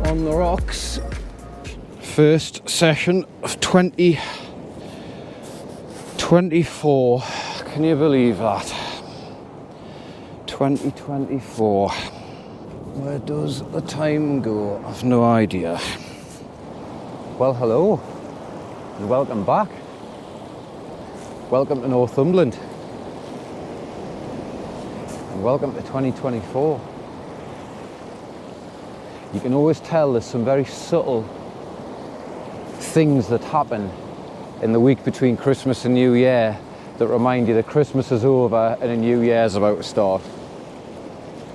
on the rocks. First session of 2024. Can you believe that? 2024. Where does the time go? I've no idea. Well, hello and welcome back. Welcome to Northumberland. And welcome to 2024. You can always tell there's some very subtle things that happen in the week between Christmas and New Year that remind you that Christmas is over and a New Year's about to start.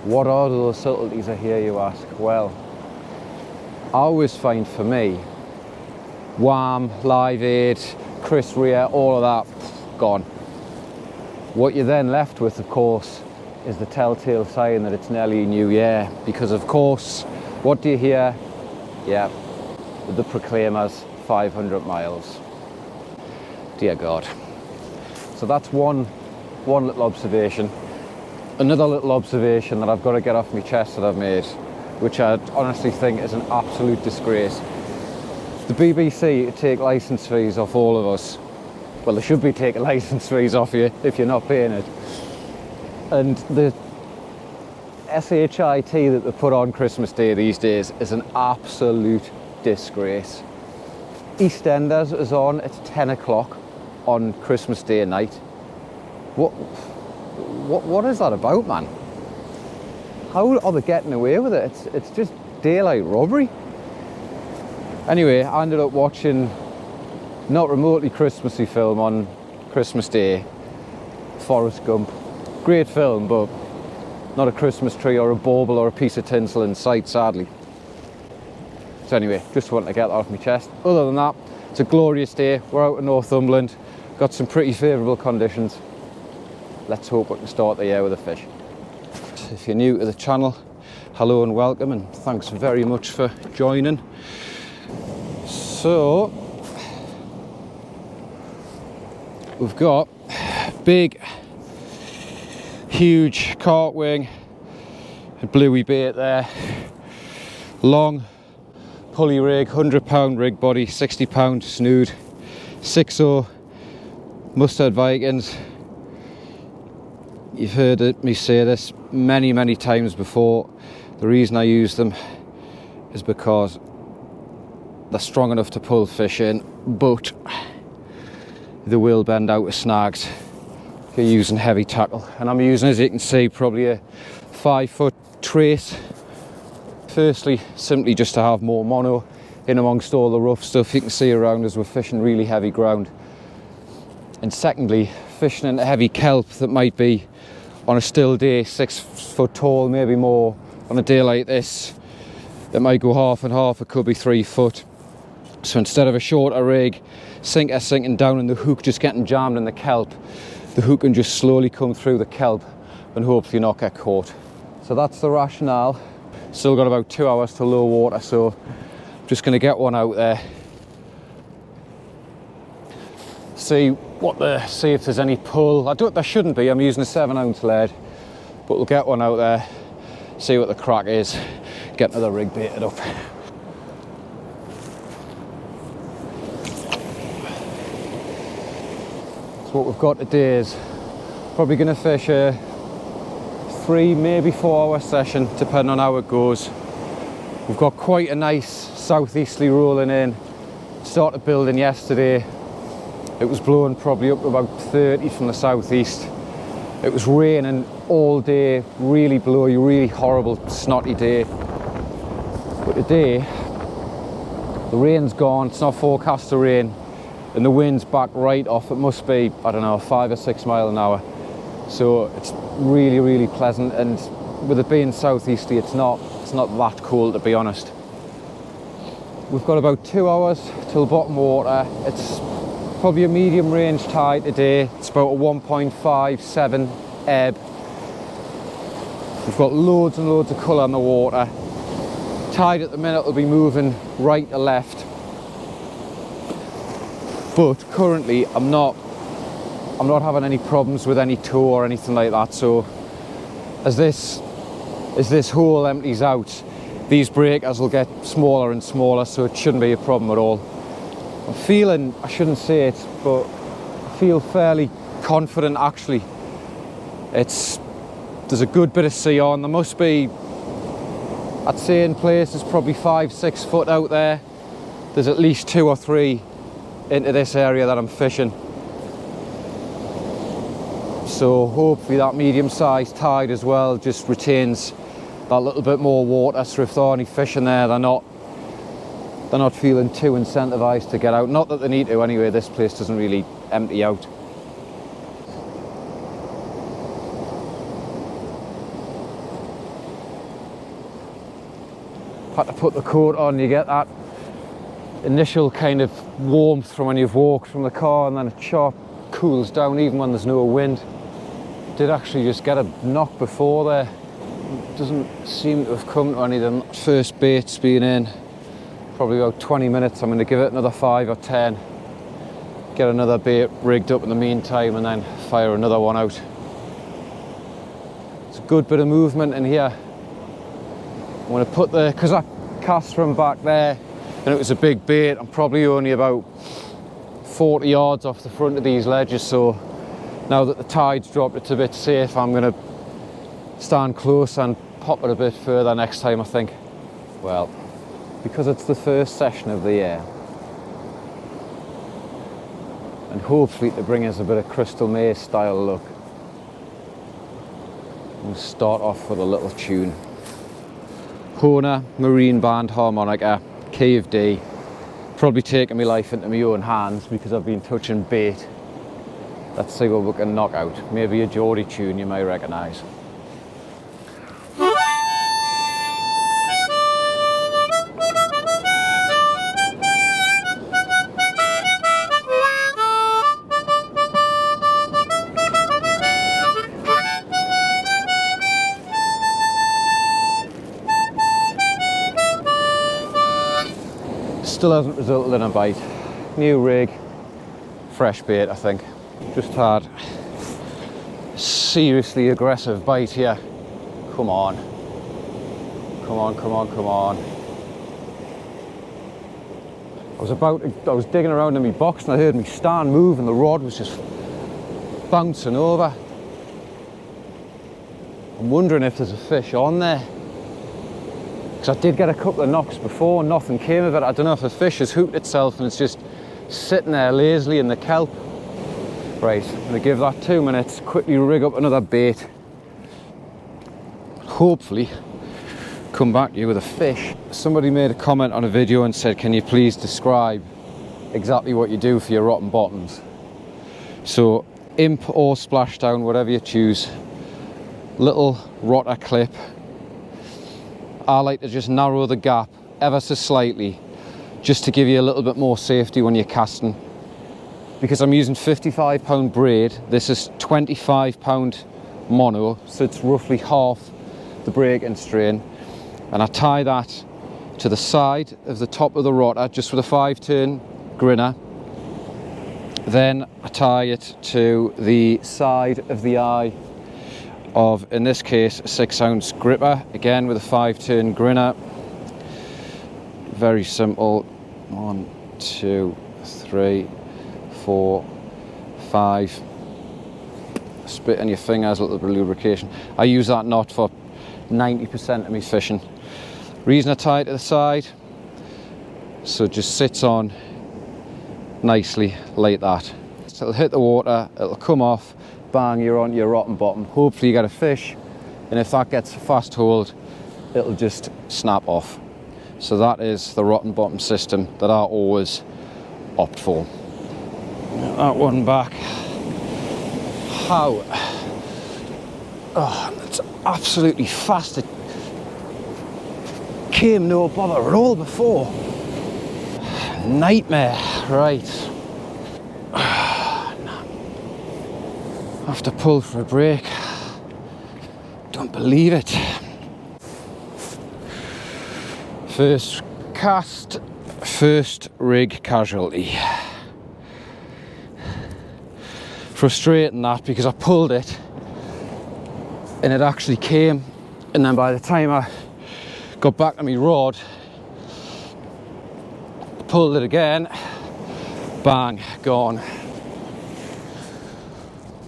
What are those subtleties, I hear you ask? Well, I always find for me, Wham, Live Aid, Chris Rea, all of that, gone. What you're then left with, of course, is the telltale sign that it's nearly New Year. Because, of course, what do you hear? Yeah, the Proclaimers, 500 miles. Dear God. So that's one little observation. Another little observation that I've got to get off my chest that I've made, which I honestly think is an absolute disgrace. The BBC take licence fees off all of us. Well, they should be taking licence fees off you if you're not paying it. And the SHIT that they put on Christmas Day these days is an absolute disgrace. EastEnders is on at 10 o'clock on Christmas Day night. What is that about, man? How are they getting away with it? It's just daylight robbery. Anyway, I ended up watching not remotely Christmassy film on Christmas Day, Forrest Gump. Great film, but not a Christmas tree or a bauble or a piece of tinsel in sight, sadly. So anyway, just wanted to get that off my chest. Other than that, it's a glorious day. We're out in Northumberland, got some pretty favourable conditions. Let's hope we can start the year with a fish. If you're new to the channel, hello and welcome, and thanks very much for joining. So, we've got big, huge carp wing, a bluey bait there, long pulley rig, 100-pound rig body, 60-pound snood, 6/0 mustard Vikings. You've heard me say this many times before. The reason I use them is because they're strong enough to pull fish in, but they will bend out of snags if you're using heavy tackle. And I'm using, as you can see, probably a 5-foot trace. Firstly, simply just to have more mono in amongst all the rough stuff you can see around as we're fishing really heavy ground. And secondly, fishing into heavy kelp that might be on a still day 6 foot tall, maybe more. On a day like this, it might go half and half, it could be 3 foot. So instead of a shorter rig, sinker sinking down and the hook just getting jammed in the kelp, the hook can just slowly come through the kelp and hopefully not get caught. So that's the rationale. Still got about 2 hours to low water, so I'm just going to get one out there. See if there's any pull. There shouldn't be, I'm using a 7-ounce lead, but we'll get one out there, see what the crack is, get another rig baited up. So what we've got today is probably going to fish a 3, maybe 4 hour session, depending on how it goes. We've got quite a nice southeasterly rolling in. Started building yesterday. It was blowing probably up to about 30 from the southeast. It was raining all day, really blowy, really horrible, snotty day. But today, the rain's gone, it's not forecast to rain, and the wind's back right off. It must be, I don't know, 5 or 6 miles an hour. So it's really pleasant, and with it being southeasterly, it's not that cold, to be honest. We've got about 2 hours till bottom water. It's probably a medium range tide today. It's about a 1.57 ebb. We've got loads and loads of colour in the water. Tide at the minute will be moving right to left. But currently I'm not having any problems with any tow or anything like that. So as this hole empties out, these breakers will get smaller and smaller, so it shouldn't be a problem at all. I'm feeling, I shouldn't say it, but I feel fairly confident actually. There's a good bit of sea on. There must be, I'd say in places probably 5-6 foot out there. There's at least 2 or 3 into this area that I'm fishing. So hopefully that medium-sized tide as well just retains that little bit more water, so if there are any fish in there, they're not feeling too incentivized to get out. Not that they need to anyway, this place doesn't really empty out. Had to put the coat on, you get that initial kind of warmth from when you've walked from the car, and then it sharp cools down even when there's no wind. Did actually just get a knock before there. Doesn't seem to have come to anything. First bait's been in probably about 20 minutes. I'm going to give it another 5 or 10. Get another bait rigged up in the meantime and then fire another one out. It's a good bit of movement in here. I'm going to put because I cast from back there and it was a big bait, I'm probably only about 40 yards off the front of these ledges, so now that the tide's dropped, it's a bit safe. I'm going to stand close and pop it a bit further next time, I think. Well, because it's the first session of the year, and hopefully to bring us a bit of Crystal Maze style look, we'll start off with a little tune. Kona, Marine Band, Harmonica, key of D. Probably taking my life into my own hands because I've been touching bait. Let's see what we can knock out. Maybe a Geordie tune you may recognise. Still hasn't resulted in a bite. New rig, fresh bait I think. Just had a seriously aggressive bite here. Come on. Come on, come on, come on. I was digging around in my box and I heard my stand move and the rod was just bouncing over. I'm wondering if there's a fish on there. Because I did get a couple of knocks before, nothing came of it. I don't know if a fish has hooked itself and it's just sitting there lazily in the kelp. Right, I'm going to give that 2 minutes, quickly rig up another bait. Hopefully come back to you with a fish. Somebody made a comment on a video and said, can you please describe exactly what you do for your rotten bottoms? So, imp or splashdown, whatever you choose. Little rotter clip. I like to just narrow the gap ever so slightly, just to give you a little bit more safety when you're casting. Because I'm using 55-pound braid, this is 25-pound mono, so it's roughly half the break and strain. And I tie that to the side of the top of the rotter, just with a 5-turn grinner. Then I tie it to the side of the eye of, in this case, a 6-ounce gripper, again with a 5-turn grinner. Very simple. 1, 2, 3, 4, 5. Spit on your fingers, a little bit of lubrication. I use that knot for 90% of my fishing. Reason I tie it to the side, so it just sits on nicely like that. So it'll hit the water, it'll come off, bang, you're on your rotten bottom. Hopefully you get a fish, and if that gets a fast hold, it'll just snap off. So that is the rotten bottom system that I always opt for. That one back. How? Oh, it's absolutely fast. It came no bother at all before. Nightmare, right. I have to pull for a break. Don't believe it. First cast, first rig casualty. Frustrating that, because I pulled it and it actually came, and then by the time I Got back to my rod, pulled it again, bang, gone.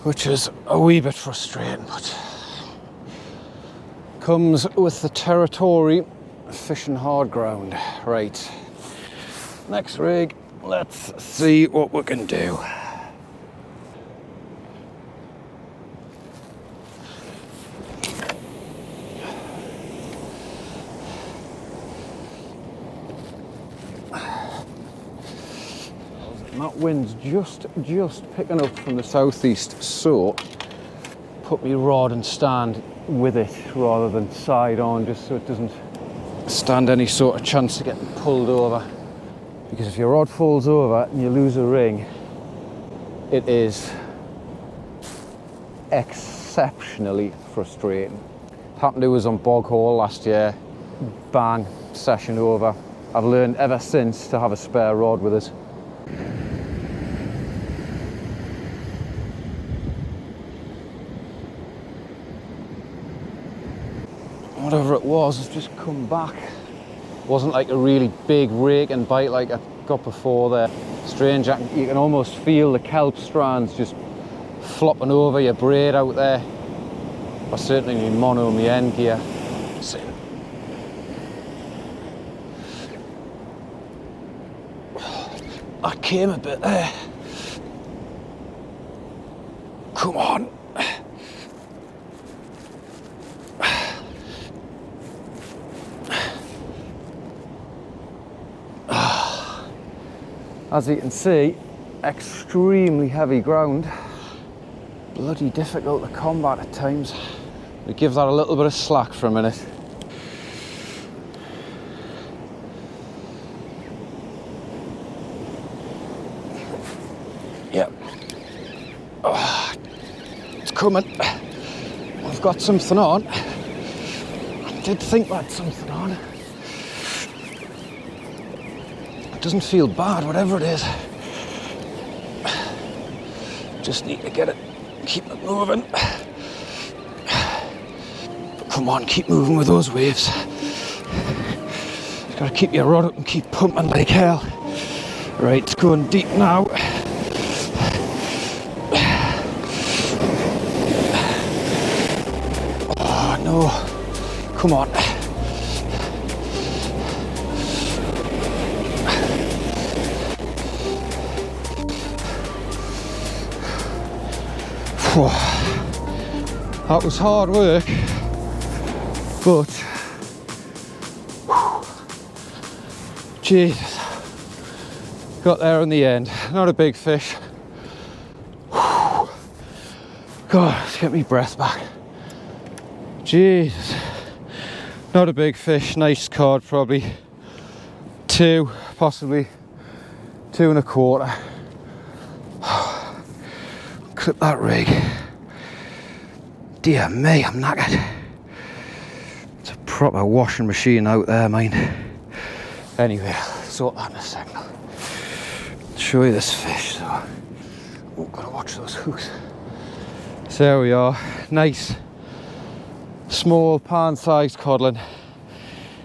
Which is a wee bit frustrating, but comes with the territory, fishing hard ground. Right, next rig, let's see what we can do. That wind's just picking up from the southeast, so put me rod and stand with it rather than side on, just so it doesn't stand any sort of chance of getting pulled over. Because if your rod falls over and you lose a ring, it is exceptionally frustrating. Happened to us on Bog Hall last year, bang, session over. I've learned ever since to have a spare rod with us. Whatever it was, has just come back. Wasn't like a really big rake and bite like I got before there. Strange, you can almost feel the kelp strands just flopping over your braid out there. Or certainly my mono, my end gear. I came a bit there. Come on. As you can see, extremely heavy ground. Bloody difficult to combat at times. We give that a little bit of slack for a minute. Yep. Oh, it's coming. I've got something on. I did think I had something on. Doesn't feel bad, whatever it is. Just need to get it, keep it moving. But come on, keep moving with those waves. Just gotta keep your rod up and keep pumping like hell. Right, it's going deep now. Oh no, come on. That was hard work, but Jesus, got there in the end. Not a big fish. God, let's get me breath back. Jesus, not a big fish. Nice cod, probably 2, possibly 2 1/4. Clip that rig. Dear me, I'm knackered. It's a proper washing machine out there, mine. Anyway, I'll sort that in a second. I'll show you this fish, so. Oh, gotta watch those hooks. So there we are. Nice, small, pan-sized codlin.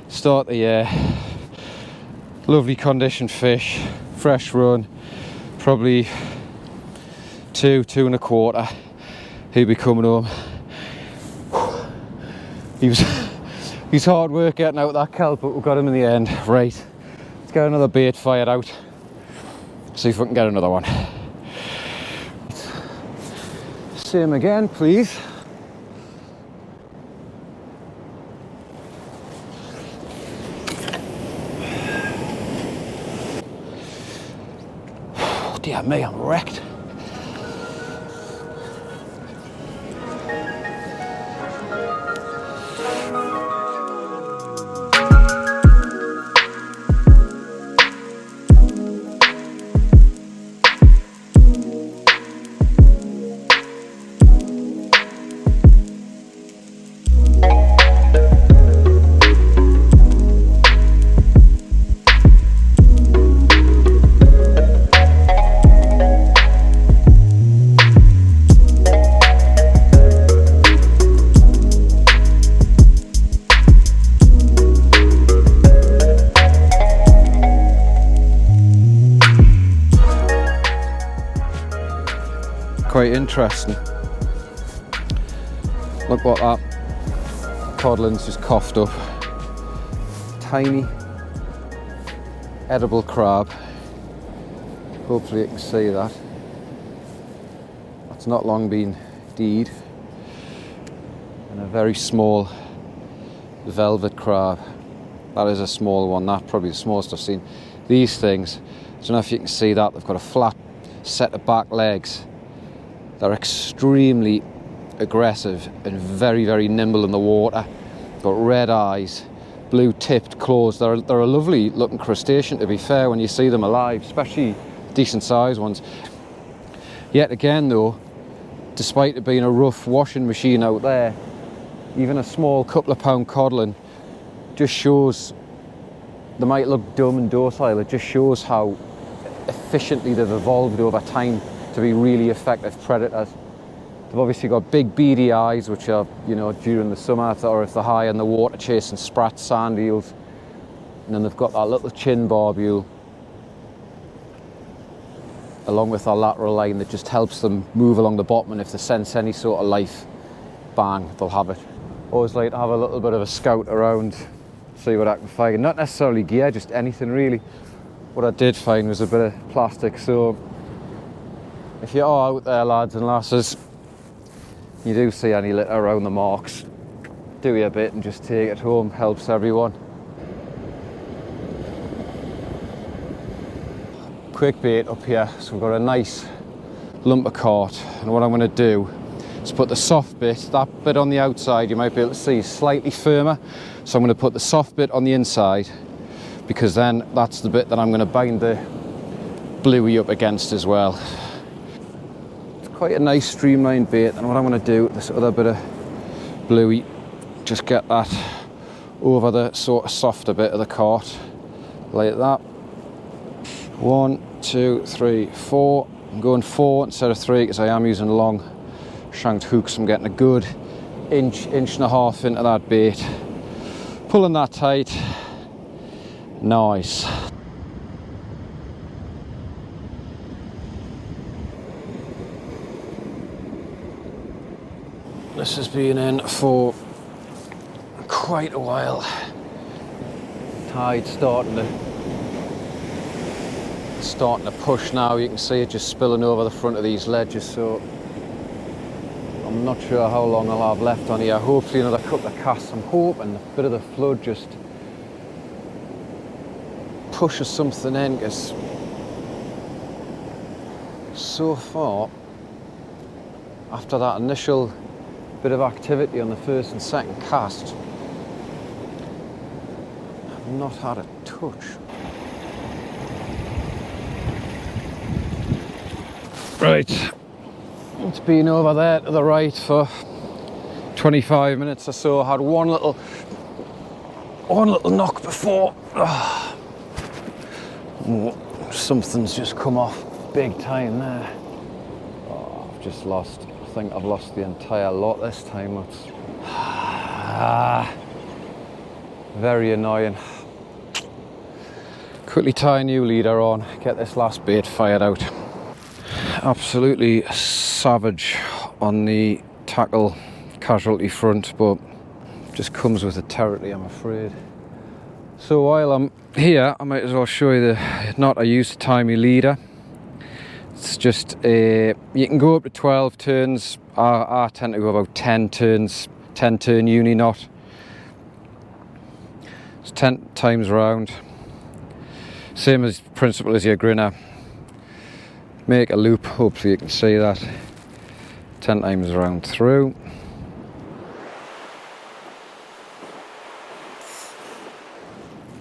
Start the year. Lovely condition fish. Fresh run. Probably 2, 2 1/4. He'll be coming home. He's hard work getting out that kelp, but we got him in the end. Right, let's get another bait fired out. See if we can get another one. Same again, please. Oh, dear me, I'm wrecked. quite interesting. Look what that codlin's just coughed up. Tiny edible crab. Hopefully you can see that. That's not long been deed. And a very small velvet crab. That is a small one, that's probably the smallest I've seen. These things, I don't know if you can see that, they've got a flat set of back legs. They're extremely aggressive and very, very nimble in the water. Got red eyes, blue tipped claws. They're a lovely looking crustacean, to be fair, when you see them alive, especially decent sized ones. Yet again though, despite it being a rough washing machine out there, even a small couple of pound codlin just shows, they might look dumb and docile, it just shows how efficiently they've evolved over time to be really effective predators. They've obviously got big beady eyes, which are, you know, during the summer, or if they're high in the water chasing sprats, sand eels. And then they've got that little chin barbule along with our lateral line that just helps them move along the bottom, and if they sense any sort of life, bang, they'll have it. Always like to have a little bit of a scout around, see what I can find. Not necessarily gear, just anything really. What I did find was a bit of plastic, so if you are out there, lads and lasses, you do see any litter around the marks, do your bit and just take it home, helps everyone. Quick bait up here, so we've got a nice lump of cart, and what I'm going to do is put the soft bit, that bit on the outside, you might be able to see, slightly firmer, so I'm going to put the soft bit on the inside, because then that's the bit that I'm going to bind the bluey up against as well. It's quite a nice streamlined bait, and what I'm going to do with this other bit of bluey, just get that over the sort of softer bit of the cart, like that. 1, 2, 3, 4. I'm going 4 instead of 3 because I am using long shanked hooks. I'm getting a good inch and a half into that bait. Pulling that tight. Nice. This has been in for quite a while. Tide starting to push now. You can see it just spilling over the front of these ledges, so I'm not sure how long I'll have left on here. Hopefully another couple of casts. I'm hoping a bit of the flood just pushes something in, because so far after that initial bit of activity on the first and second cast, I've not had a touch. Right, it's been over there to the right for 25 minutes or so. I had one little knock before. Something's just come off big time there. Oh, I've just lost, I think I've lost the entire lot this time. It's very annoying. Quickly tie a new leader on, get this last bait fired out. Absolutely savage on the tackle casualty front, but just comes with the territory, I'm afraid. So while I'm here, I might as well show you the knot I use to tie my leader. It's just you can go up to 12 turns. I tend to go about 10 turns, 10 turn uni knot. It's 10 times round. Same as principle as your grinner. Make a loop, hopefully you can see that. 10 times round through.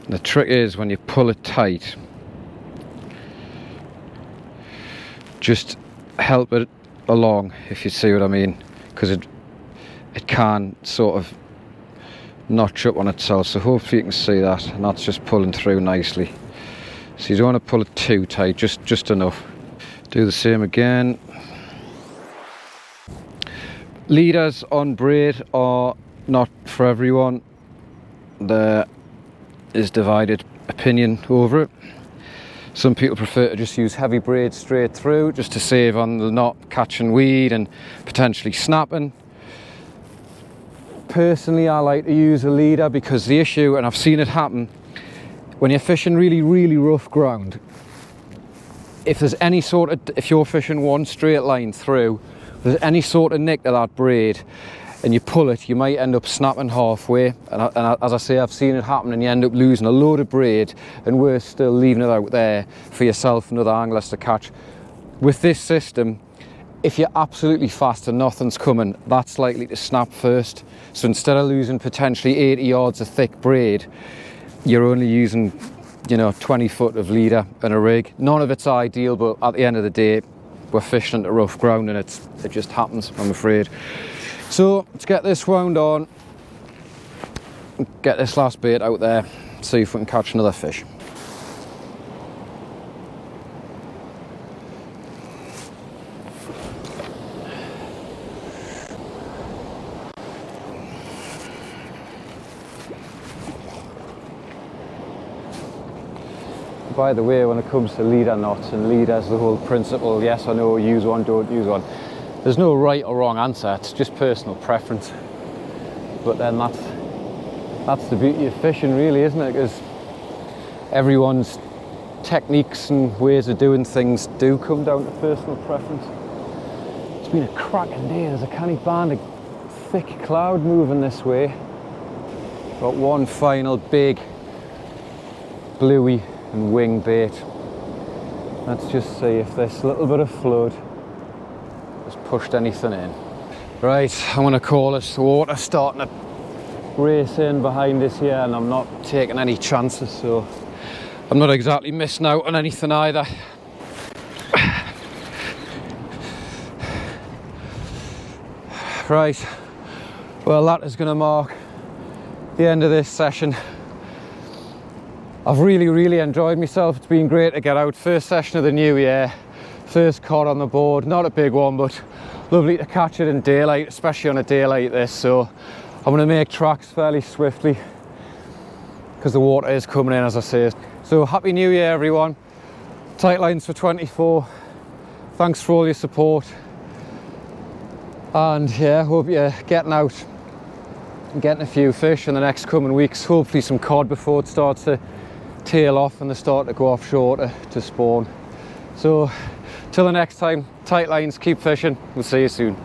The trick is when you pull it tight, just help it along, if you see what I mean, because it can sort of notch up on itself, so hopefully you can see that, and that's just pulling through nicely. So you don't want to pull it too tight, just enough. Do the same again. Leaders on braid are not for everyone. There is divided opinion over it. Some people prefer to just use heavy braids straight through, just to save on the knot catching weed and potentially snapping. Personally, I like to use a leader because the issue, and I've seen it happen, when you're fishing really rough ground, if you're fishing one straight line through, if there's any sort of nick to that braid and you pull it, you might end up snapping halfway. And as I say, I've seen it happen, and you end up losing a load of braid, and worse still, leaving it out there for yourself and other anglers to catch. With this system, if you're absolutely fast and nothing's coming, that's likely to snap first. So instead of losing potentially 80 yards of thick braid, you're only using, 20 foot of leader and a rig. None of it's ideal, but at the end of the day, we're fishing into rough ground, and it just happens, I'm afraid. So let's get this wound on, get this last bait out there, see if we can catch another fish. By the way, when it comes to leader knots and leaders, the whole principle, yes or no, use one, don't use one. There's no right or wrong answer, it's just personal preference. But then that's the beauty of fishing, really, isn't it? Because everyone's techniques and ways of doing things do come down to personal preference. It's been a cracking day. There's a canny band of thick cloud moving this way. Got one final big bluey and wing bait. Let's just see if this little bit of flood has pushed anything in. Right, I'm going to call it. The water starting to race in behind us here, and I'm not taking any chances, so I'm not exactly missing out on anything either. Right, well, that is going to mark the end of this session. I've really enjoyed myself. It's been great to get out. First session of the new year, first cod on the board. Not a big one, but lovely to catch it in daylight, especially on a day like this. So I'm going to make tracks fairly swiftly because the water is coming in, as I say. So happy new year, everyone. Tight lines for 24. Thanks for all your support. And yeah, hope you're getting out and getting a few fish in the next coming weeks. Hopefully some cod before it starts to tail off and they start to go offshore to spawn. So till the next time, tight lines, keep fishing. We'll see you soon.